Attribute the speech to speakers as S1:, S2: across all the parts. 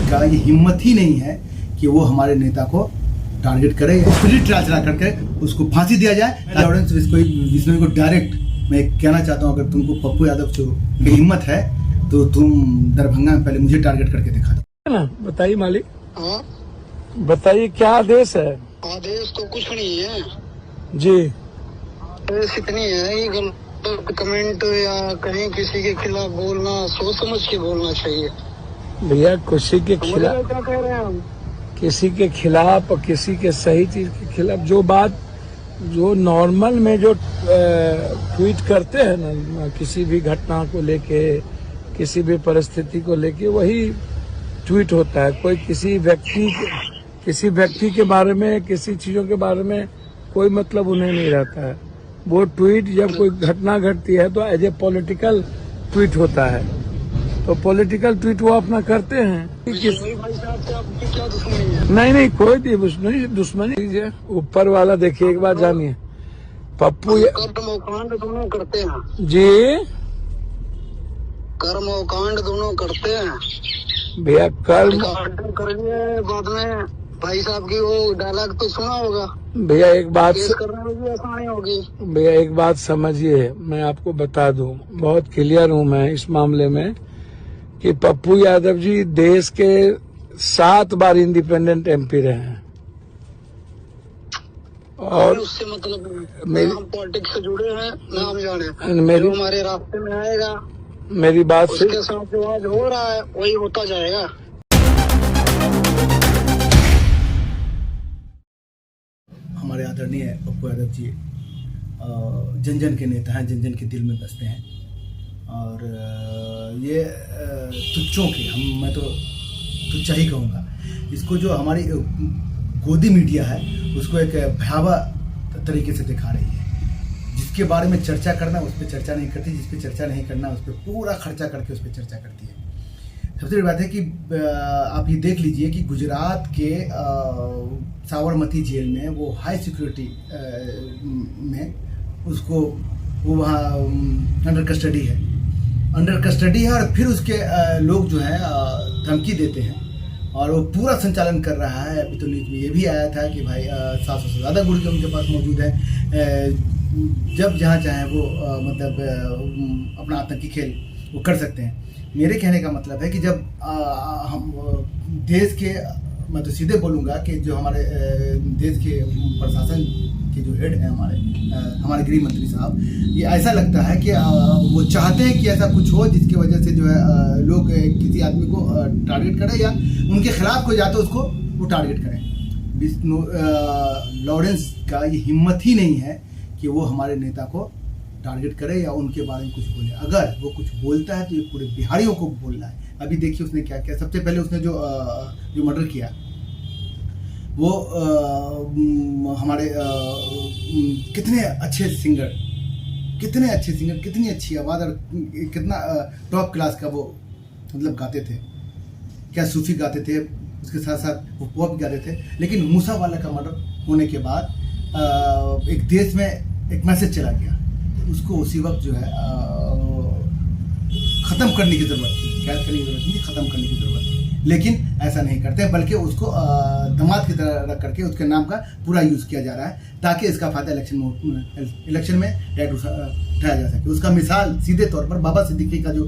S1: का ये हिम्मत ही नहीं है कि वो हमारे नेता को टारगेट करे, फ्री ट्रायल चला करके उसको फांसी दिया जाए। लॉरेंस बिश्नोई को डायरेक्ट मैं कहना चाहता हूँ, अगर तुमको पप्पू यादव की हिम्मत है तो तुम दरभंगा में पहले मुझे टारगेट करके दिखा दो
S2: ना। बताइए मालिक।
S3: हाँ,
S2: बताइए क्या आदेश है?
S3: आदेश तो कुछ नहीं है
S2: जी।
S3: आदेश इतनी है कि गलत कमेंट या कहीं किसी के खिलाफ बोलना सोच समझ के बोलना चाहिए।
S2: भैया किसी के खिलाफ,
S3: क्या कह रहे हैं हम?
S2: किसी के खिलाफ और किसी के सही चीज के खिलाफ जो बात जो नॉर्मल में जो ट्वीट करते हैं ना, किसी भी घटना को लेके, किसी भी परिस्थिति को लेके वही ट्वीट होता है। कोई किसी व्यक्ति के बारे में, किसी चीजों के बारे में कोई मतलब उन्हें नहीं रहता है। वो ट्वीट जब कोई घटना घटती है तो एज ए पॉलिटिकल ट्वीट होता है, तो पॉलिटिकल ट्वीट वो अपना करते हैं।
S3: भाई साहब से आपकी क्या दुश्मनी है?
S2: नहीं कोई दुश्मनी है। ऊपर वाला देखिए, एक बात जानिए, पप्पू
S3: कर्म और कांड दोनों करते हैं
S2: जी,
S3: कर्म और कांड दोनों करते हैं
S2: भैया कर्म
S3: करिए। बाद में भाई साहब की वो डायलॉग तो सुना होगा,
S2: भैया एक बात
S3: केस करने में भी आसानी होगी।
S2: भैया एक बात समझिए, मैं आपको बता दूं, बहुत क्लियर हूं मैं इस मामले में कि पप्पू यादव जी देश के 7 बार इंडिपेंडेंट एमपी रहे हैं और
S3: उससे मतलब हम पॉलिटिक्स से जुड़े हैं ना, हम जाने
S2: मेरी
S3: जो हमारे रास्ते में आएगा
S2: मेरी बात से
S3: उसके साथ जो आज हो रहा है वही होता जाएगा।
S1: हमारे आदरणीय पप्पू यादव जी जन जन के नेता हैं, जन जन के दिल में बसते हैं और ये तुच्छों के मैं तो तुच्छा ही कहूँगा इसको। जो हमारी गोदी मीडिया है उसको एक भयावह तरीके से दिखा रही है। जिसके बारे में चर्चा करना उस पर चर्चा नहीं करती, जिस पे चर्चा नहीं करना उस पर पूरा खर्चा करके उस पर चर्चा करती है। सबसे बड़ी बात है कि आप ये देख लीजिए कि गुजरात के साबरमती जेल में वो हाई सिक्योरिटी में उसको वो वहाँ अंडर कस्टडी है और फिर उसके लोग जो हैं धमकी देते हैं और वो पूरा संचालन कर रहा है। अभी तो न्यूज़ में ये भी आया था कि भाई 700 से ज़्यादा गुर्गे उनके पास मौजूद है, जब जहाँ चाहे वो मतलब अपना आतंकी खेल वो कर सकते हैं। मेरे कहने का मतलब है कि जब हम देश के, मैं तो सीधे बोलूँगा कि जो हमारे देश के प्रशासन के जो हेड हैं हमारे गृह मंत्री साहब, ये ऐसा लगता है कि वो चाहते हैं कि ऐसा कुछ हो जिसकी वजह से जो है लोग किसी आदमी को टारगेट करें या उनके खिलाफ कोई जाते उसको वो टारगेट करें। लॉरेंस का ये हिम्मत ही नहीं है कि वो हमारे नेता को टारगेट करे या उनके बारे में कुछ बोले। अगर वो कुछ बोलता है तो ये पूरे बिहारियों को बोल रहा है। अभी देखिए उसने क्या किया। सबसे पहले उसने जो मर्डर किया वो हमारे कितने अच्छे सिंगर, कितनी अच्छी आवाज़ और कितना टॉप क्लास का वो मतलब गाते थे, क्या सूफी गाते थे, उसके साथ साथ वो पॉप गाते थे। लेकिन मूसा वाला का मर्डर होने के बाद एक देश में एक मैसेज चला गया, उसको उसी वक्त जो है ख़त्म करने की ज़रूरत थी, कैद करने की ज़रूरत नहीं थी, ख़त्म करने की ज़रूरत थी। लेकिन ऐसा नहीं करते, बल्कि उसको दामाद की तरह रख करके उसके नाम का पूरा यूज़ किया जा रहा है ताकि इसका फ़ायदा इलेक्शन में डायरेक्ट उठाया जा सके। उसका मिसाल सीधे तौर पर बाबा सिद्दीकी का जो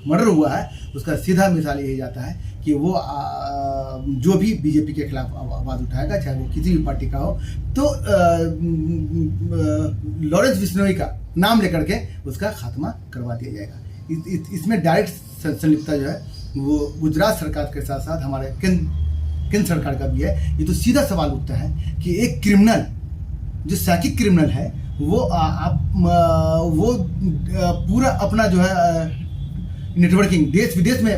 S1: मर्डर हुआ है उसका सीधा मिसाल यही जाता है कि वो जो भी बीजेपी के खिलाफ आवाज़ उठाएगा, चाहे वो किसी भी पार्टी का हो, तो लॉरेंस बिश्नोई का नाम लेकर के उसका खात्मा करवा दिया जाएगा। इसमें डायरेक्ट संलिप्तता जो है वो गुजरात सरकार के साथ साथ हमारे केंद्र सरकार का भी है। ये तो सीधा सवाल उठता है कि एक क्रिमिनल जो साइकिक क्रिमिनल है वो वो पूरा अपना जो है नेटवर्किंग देश विदेश में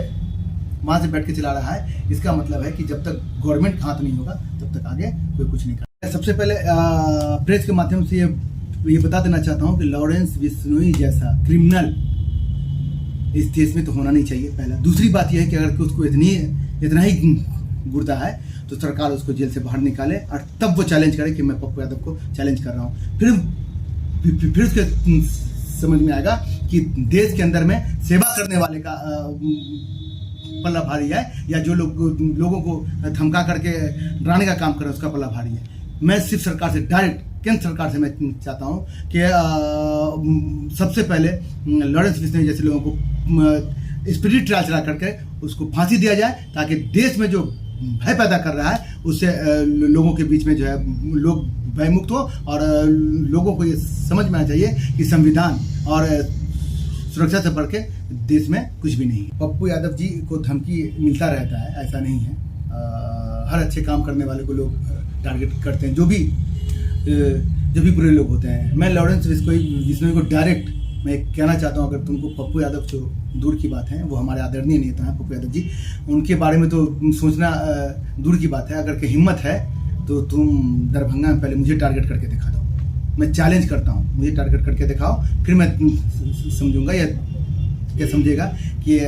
S1: वहाँ से बैठ के चला रहा है। इसका मतलब है कि जब तक गवर्नमेंट हाथ नहीं होगा तब तक आगे कोई कुछ नहीं करेगा। सबसे पहले प्रेस के माध्यम से ये बता देना चाहता हूँ कि लॉरेंस बिश्नोई जैसा क्रिमिनल इस देश में तो होना नहीं चाहिए, पहला। दूसरी बात यह है कि अगर उसको इतना ही गुर्दा है तो सरकार उसको जेल से बाहर निकाले और तब वो चैलेंज करे कि मैं पप्पू यादव को चैलेंज कर रहा हूँ। फिर उसके समझ में आएगा कि देश के अंदर में सेवा करने वाले का पल्ला भारी है, या जो लोगों को धमका करके डराने का काम कर रहे हैं उसका पल्ला भारी है। मैं सिर्फ सरकार से डायरेक्ट, केंद्र सरकार से मैं चाहता हूँ कि सबसे पहले लॉरेंस बिश्नोई जैसे लोगों को स्पिरिट ट्रायल चला करके उसको फांसी दिया जाए, ताकि देश में जो भय पैदा कर रहा है उससे लोगों के बीच में जो है लोग भयमुक्त हो, और लोगों को ये समझ में आना चाहिए कि संविधान और सुरक्षा से बढ़ के देश में कुछ भी नहीं है। पप्पू यादव जी को धमकी मिलता रहता है, ऐसा नहीं है। हर अच्छे काम करने वाले को लोग टारगेट करते हैं, जो भी बुरे लोग होते हैं। मैं लॉरेंस बिश्नोई को डायरेक्ट मैं कहना चाहता हूँ, अगर तुमको पप्पू यादव तो दूर की बात है, वो हमारे आदरणीय नेता हैं पप्पू यादव जी, उनके बारे में तो सोचना दूर की बात है। अगर कि हिम्मत है तो तुम दरभंगा में पहले मुझे टारगेट करके दिखा दो। मैं चैलेंज करता हूँ, मुझे टारगेट करके दिखाओ, फिर मैं समझूंगा या समझेगा कि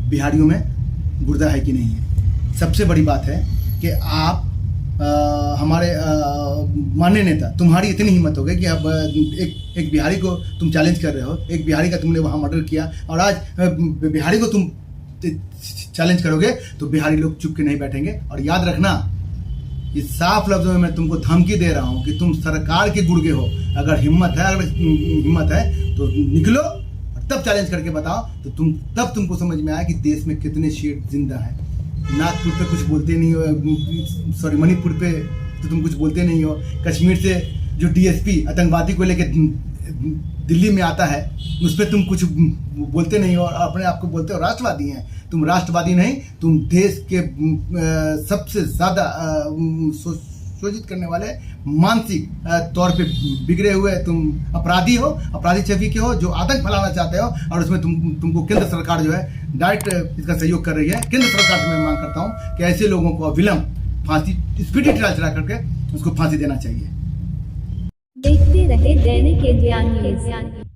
S1: बिहारियों में गुर्दा है कि नहीं है। सबसे बड़ी बात है कि आप हमारे माननीय नेता, तुम्हारी इतनी हिम्मत हो गई कि अब एक बिहारी को तुम चैलेंज कर रहे हो, एक बिहारी का तुमने वहाँ मर्डर किया, और आज बिहारी को तुम चैलेंज करोगे तो बिहारी लोग चुप के नहीं बैठेंगे। और याद रखना, इस साफ लफ्जों में मैं तुमको धमकी दे रहा हूँ कि तुम सरकार के गुर्गे हो। अगर हिम्मत है तो निकलो और तब चैलेंज करके बताओ, तो तब तुमको समझ में आया कि देश में कितने शेर जिंदा हैं। नागपुर पे कुछ बोलते नहीं हो, सॉरी मणिपुर पे तो तुम कुछ बोलते नहीं हो। कश्मीर से जो डीएसपी आतंकवादी को लेके दिल्ली में आता है, उस पर तुम कुछ बोलते नहीं हो, और अपने आप को बोलते हो राष्ट्रवादी हैं। तुम राष्ट्रवादी नहीं, तुम देश के सबसे ज़्यादा शोषित करने वाले, मानसिक तौर पे बिगड़े हुए तुम अपराधी हो, अपराधी छवि के हो, जो आतंक फैलाना चाहते हो। और उसमें तुमको केंद्र सरकार जो है डायरेक्ट इसका सहयोग कर रही है। केंद्र सरकार से मैं मांग करता हूँ कि ऐसे लोगों को अविलंब फांसी, स्पीडी ट्रायल चला करके उसको फांसी देना चाहिए।
S4: देखते रहे दैनिक ज्ञान न्यूज़।